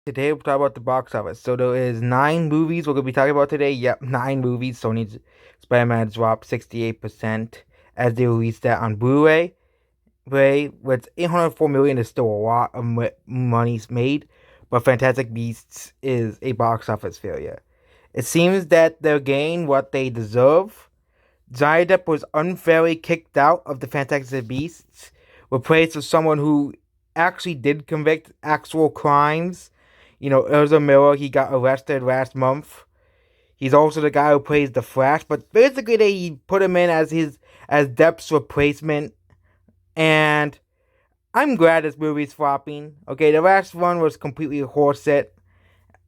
Today we'll talk about the box office. So there is 9 movies we're gonna be talking about today. Yep, 9 movies. Sony's Spider-Man dropped 68% as they released that on Blu-ray. With 804 million is still a lot of money's made, but Fantastic Beasts is a box office failure. It seems that they're getting what they deserve. Johnny Depp was unfairly kicked out of the Fantastic Beasts, replaced with someone who actually did convict actual crimes. Ezra Miller, he got arrested last month. He's also the guy who plays the Flash, but basically they put him in as Depp's replacement. And I'm glad this movie's flopping. Okay, the last one was completely horseshit,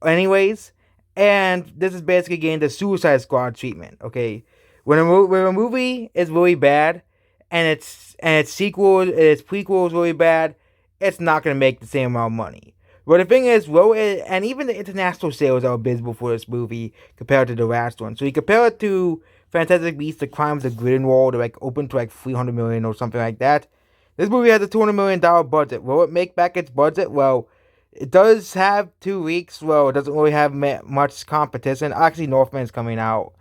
anyways, and this is basically getting the Suicide Squad treatment. Okay, when a movie is really bad, and its sequel, its prequel is really bad, it's not gonna make the same amount of money. But the thing is, and even the international sales are abysmal for this movie compared to the last one. So you compare it to Fantastic Beasts: The Crimes of Grindelwald, like open to like 300 million or something like that. This movie has a $200 million budget. Will it make back its budget? Well, it does have 2 weeks. Well, it doesn't really have much competition. Actually, Northman's coming out,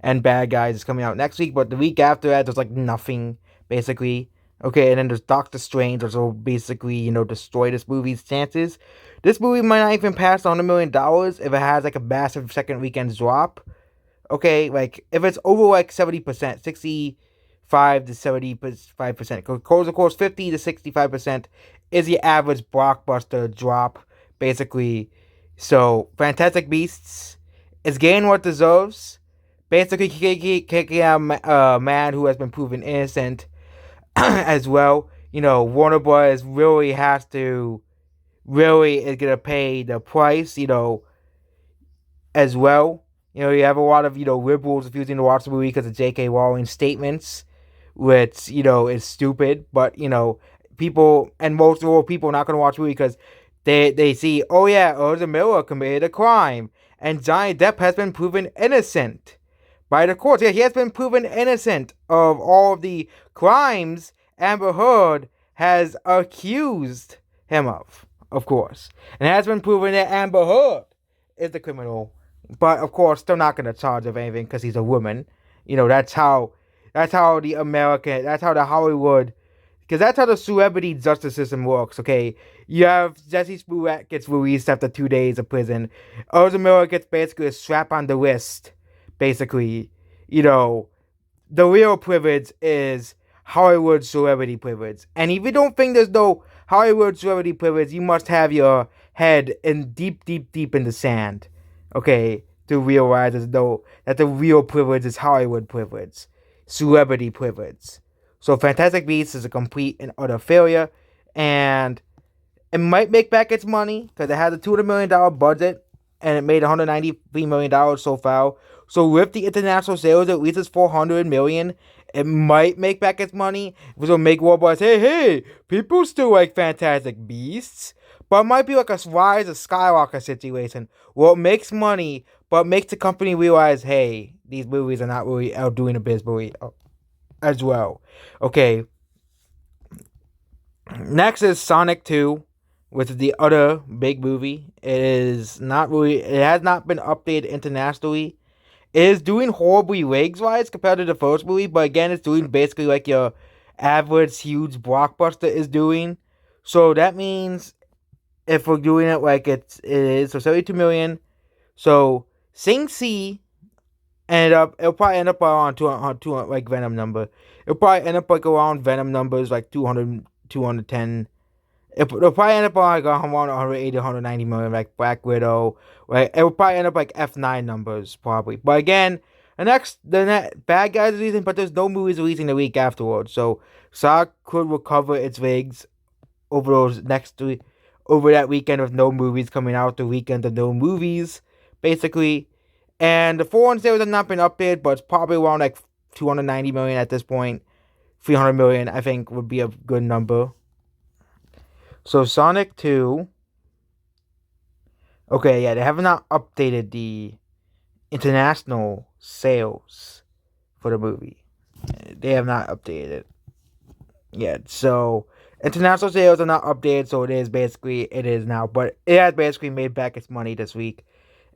and Bad Guys is coming out next week. But the week after that, there's like nothing basically. Okay, and then there's Doctor Strange, which will basically destroy this movie's chances. This movie might not even pass $100 million if it has like a massive second weekend drop. Okay, like if it's over like 70%, 65 to 75%. Of course, 50 to 65% is the average blockbuster drop, basically. So, Fantastic Beasts is getting what it deserves. Basically, kicking out a man who has been proven innocent as well. Warner Bros. Really has to, really is going to pay the price, as well. You have a lot of, liberals refusing to watch the movie because of J.K. Rowling's statements, which, is stupid. But, people, and most of the people are not going to watch the movie because they see, oh yeah, Ezra Miller committed a crime. And Johnny Depp has been proven innocent by the courts. Yeah, he has been proven innocent of all of the crimes Amber Heard has accused him of course. And it has been proven that Amber Heard is the criminal. But of course, they're not gonna charge of anything because he's a woman. That's how the Hollywood, because that's how the celebrity justice system works. Okay, you have Jesse Smollett gets released after 2 days of prison. Ezra Miller gets basically a slap on the wrist. Basically, you know, the real privilege is Hollywood celebrity privilege. And if you don't think there's no Hollywood celebrity privilege, you must have your head in deep, deep, deep in the sand. Okay, to realize that the real privilege is Hollywood privilege, celebrity privilege. So Fantastic Beasts is a complete and utter failure, and it might make back its money because it has a $200 million budget and it made $193 million so far. So with the international sales, at least it's 400 million. It might make back its money, which will make Warboy say, "Hey, people still like Fantastic Beasts." But it might be like a Rise of Skywalker situation where it makes money, but makes the company realize, hey, these movies are not really outdoing abysmally as well. Okay. Next is Sonic 2, which is the other big movie. It has not been updated internationally. It is doing horribly legs wise compared to the first movie, but again, it's doing basically like your average huge blockbuster is doing. So that means if we're doing it like it is, so 72 million. So Sing C it'll probably end up around 200 like Venom number. It'll probably end up like around Venom numbers like 200, 210. It'll probably end up like around 180, 190 million like Black Widow. Right? It'll probably end up like F9 numbers probably. But again, the Bad Guys is releasing, but there's no movies releasing the week afterwards. So Saw could recover its legs over those next 3 over that weekend with no movies coming out, the weekend of no movies, basically. And the foreign sales have not been updated, but it's probably around like 290 million at this point. 300 million, I think, would be a good number. So Sonic 2. Okay, yeah, they have not updated the international sales for the movie. They have not updated it yet. So International sales are not updated, so it is now, but it has basically made back its money this week.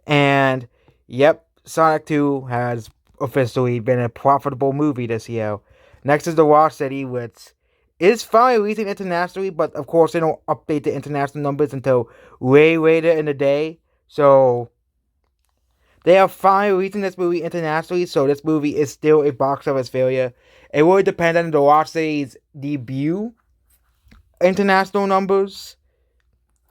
And yep, Sonic 2 has officially been a profitable movie this year. Next is The Lost City, which is finally releasing internationally, but of course they don't update the international numbers until way later in the day. So they are finally releasing this movie internationally, so this movie is still a box office failure. It really depends on The Lost City's debut international numbers.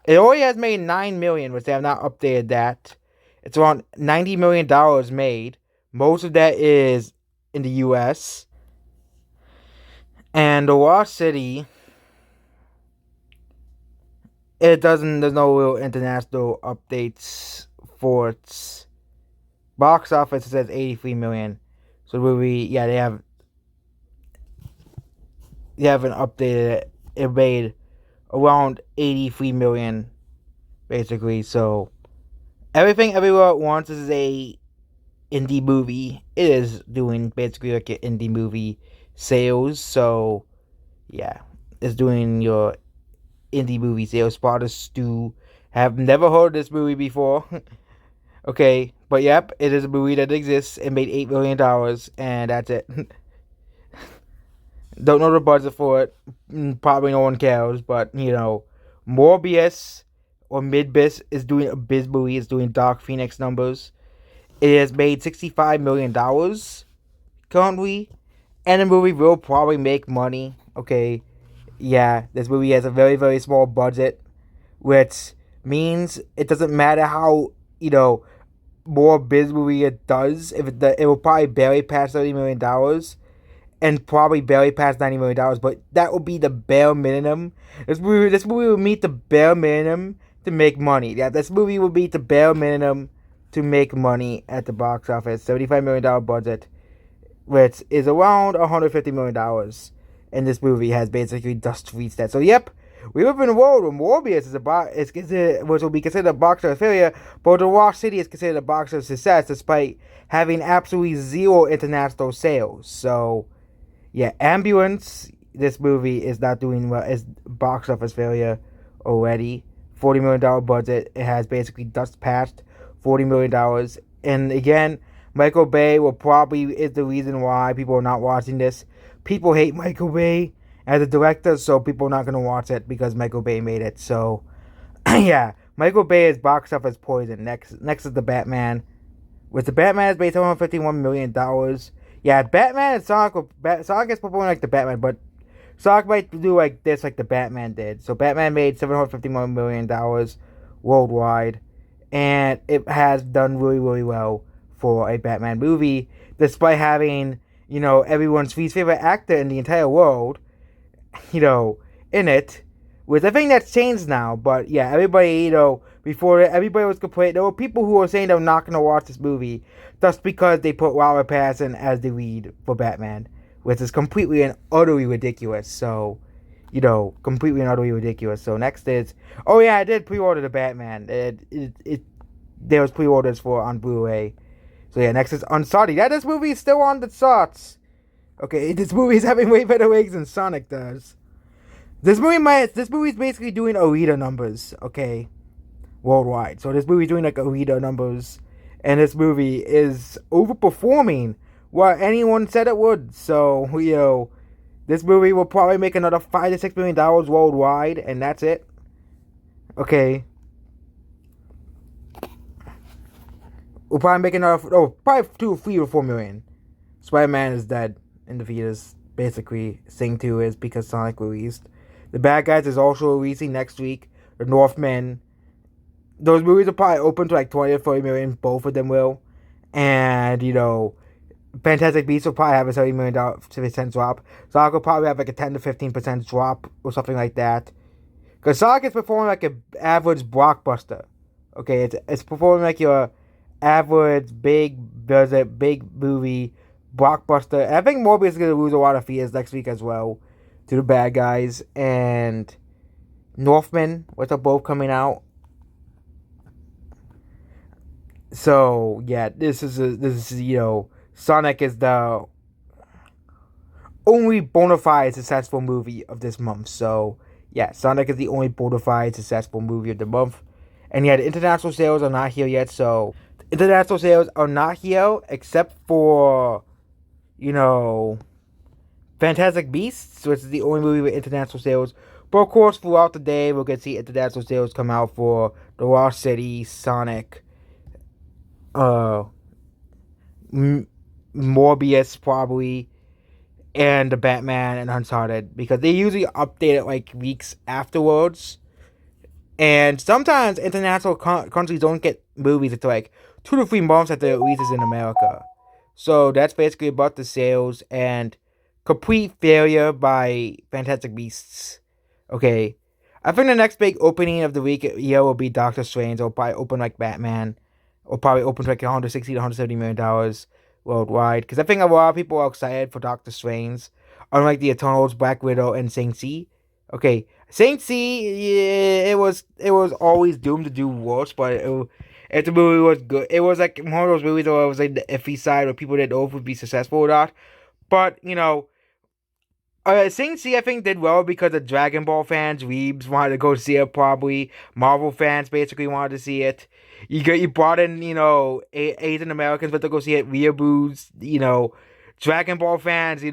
It already has made 9 million, which they have not updated that. It's around $90 million made. Most of that is in the US. And The Lost City, there's no real international updates for its box office. It says 83 million. So they haven't updated it. It made around 83 million, basically. So Everything Everywhere at Once is a indie movie. It is doing basically like an indie movie sales. So yeah, it's doing your indie movie sales. Sparta Stew. Have never heard of this movie before. Okay, but yep, it is a movie that exists. It made $8 million, and that's it. Don't know the budget for it. Probably no one cares, but Morbius or Midbis is doing abysmally. It's doing Dark Phoenix numbers. It has made $65 million currently, and the movie will probably make money. Okay, yeah, this movie has a very very small budget, which means it doesn't matter how more movie it does. If it will probably barely pass $30 million, and probably barely pass $90 million. But that would be the bare minimum. This movie will meet the bare minimum to make money. Yeah, this movie will meet the bare minimum to make money at the box office. $75 million budget, which is around $150 million. And this movie has basically just reached that. So yep, we live in a world where Morbius is considered, which will be considered a box office failure, but The Lost City is considered a box office success despite having absolutely zero international sales. So yeah, Ambulance. This movie is not doing well. It's box office failure already. $40 million budget. It has basically just passed $40 million. And again, Michael Bay will probably is the reason why people are not watching this. People hate Michael Bay as a director, so people are not going to watch it because Michael Bay made it. So yeah, Michael Bay is box office poison. Next is the Batman, which the Batman is based on $151 million. Yeah, Batman and Sonic is performing like the Batman, but Sonic might do like this, like the Batman did. So Batman made $751 million worldwide, and it has done really, really well for a Batman movie, despite having everyone's least favorite actor in the entire world, in it. Which I think that's changed now, but yeah, everybody, before everybody was complaining. There were people who were saying they were not going to watch this movie just because they put Robert Pattinson as the lead for Batman, which is completely and utterly ridiculous. So, completely and utterly ridiculous. So next is, oh yeah, I did pre-order the Batman. There was pre-orders for on Blu-ray. So yeah, next is Uncharted. Yeah, this movie is still on the charts. Okay, this movie is having way better ratings than Sonic does. This movie is basically doing Alita numbers, okay, worldwide. So this movie is doing like Alita numbers, and this movie is overperforming what anyone said it would. So this movie will probably make another $5 to $6 million worldwide, and that's it. Okay, we'll probably make another probably 2, 3, or 4 million. Spider-Man is dead in the theaters. Basically, Sing 2 is because Sonic released. The Bad Guys is also releasing next week. The Northman. Those movies are probably open to like 20 or 40 million. Both of them will. And, Fantastic Beasts will probably have a $70 million drop. Sonic will probably have like a 10 to 15% drop or something like that. Because Sonic is performing like an average blockbuster. Okay, it's performing like your average big movie blockbuster. And I think Morbius is going to lose a lot of theaters next week as well to The Bad Guys and Northman, which are both coming out. So yeah, this is Sonic is the only bona fide successful movie of this month. So yeah, Sonic is the only bona fide successful movie of the month. And yeah, the international sales are not here yet. So the international sales are not here except for, you know, Fantastic Beasts, which is the only movie with international sales. But of course, throughout the day, we're gonna see international sales come out for The Lost City, Sonic, uh, Morbius probably, and the Batman and Uncharted, because they usually update it like weeks afterwards. And sometimes international countries don't get movies until like 2 to 3 months after it releases in America. So that's basically about the sales and complete failure by Fantastic Beasts. Okay. I think the next big opening of the week year will be Doctor Strange. It'll probably open like Batman. It'll probably open to like 160 to $170 million worldwide. Because I think a lot of people are excited for Doctor Strange. Unlike the Eternals, Black Widow, and Shang-Chi. Okay, Shang-Chi, yeah, it was always doomed to do worse, but if the movie was good, it was like one of those movies where it was like the iffy side where people didn't know if it would be successful or not. But Shang-Chi I think did well because the Dragon Ball fans, weebs wanted to go see it probably. Marvel fans basically wanted to see it. You brought in Asian Americans but to go see it. Weeaboos, Dragon Ball fans,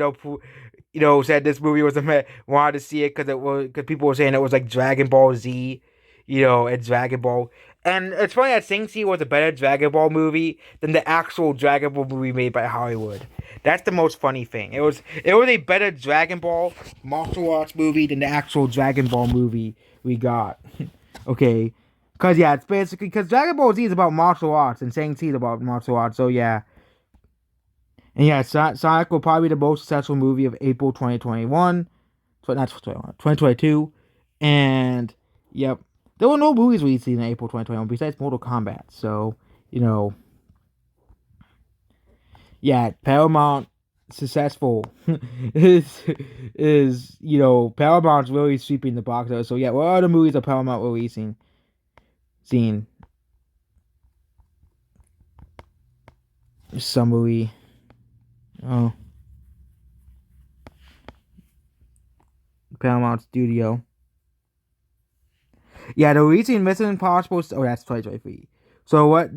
said this movie was wanted to see it because people were saying it was like Dragon Ball Z, and Dragon Ball. And it's funny that Shang-Chi was a better Dragon Ball movie than the actual Dragon Ball movie made by Hollywood. That's the most funny thing. It was a better Dragon Ball martial arts movie than the actual Dragon Ball movie we got. Okay, because yeah, it's basically because Dragon Ball Z is about martial arts and Shang-Chi is about martial arts. So yeah, and yeah, Sonic will probably be the most successful movie of April 2021. So not 2022. And yep. There were no movies released in April 2021 besides Mortal Kombat. So, you know, yeah, Paramount successful is Paramount's really sweeping the box office. So yeah, what other movies are Paramount releasing? Seeing summary. Oh, Paramount Studio. Yeah, the releasing Mission Impossible. Oh, that's 2023. So what?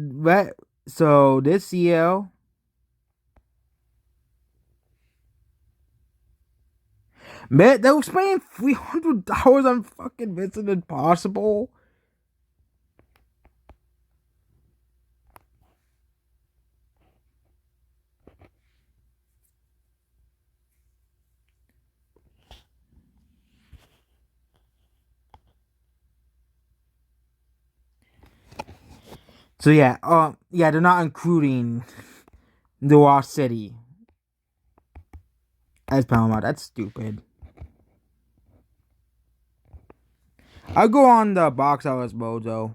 So this year, man, they were spending $300 on fucking Mission Impossible. So yeah, they're not including The Lost City as Paramount. That's stupid. I'll go on the box office mode though.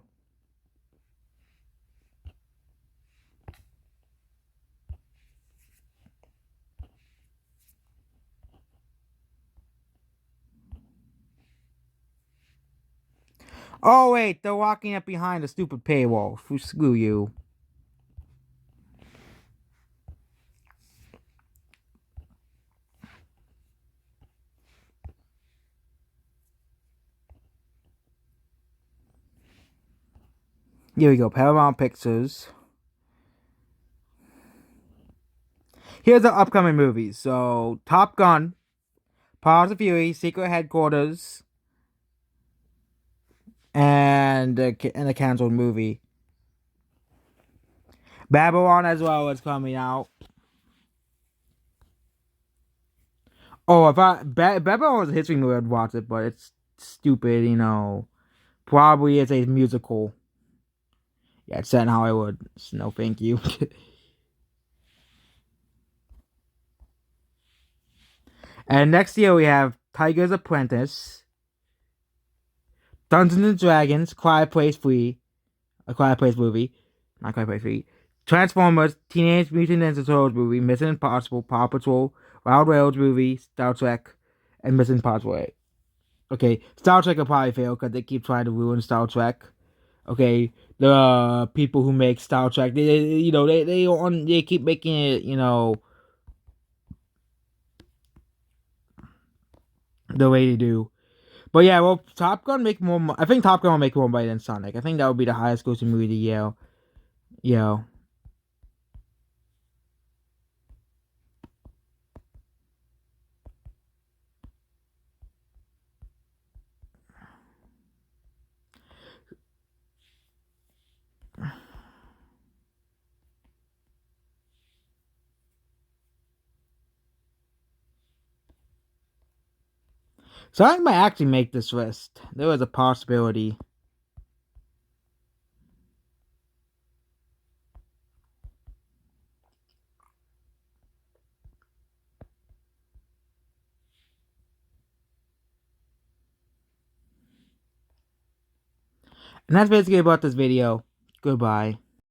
Oh wait, they're walking up behind a stupid paywall. Screw you. Here we go, Paramount Pictures. Here's the upcoming movies. So, Top Gun, Powers of Fury, Secret Headquarters, and a canceled movie. Babylon as well is coming out. Oh, if Babylon was a history movie, I'd watch it, but it's stupid. Probably it's a musical. Yeah, it's set in Hollywood. So no, thank you. And next year we have Tiger's Apprentice, Dungeons and Dragons, Quiet Place 3, a Quiet Place movie, not Quiet Place 3, Transformers, Teenage Mutant Ninja Turtles movie, Mission Impossible, Paw Patrol, Wild Rails movie, Star Trek, and Mission Impossible 8. Okay, Star Trek will probably fail because they keep trying to ruin Star Trek. Okay, the people who make Star Trek, they keep making it, the way they do. But yeah, well, Top Gun make more. I think Top Gun will make more money than Sonic. I think that would be the highest grossing movie of the year. Yeah. Sonic might actually make this list. There was a possibility. And that's basically about this video. Goodbye.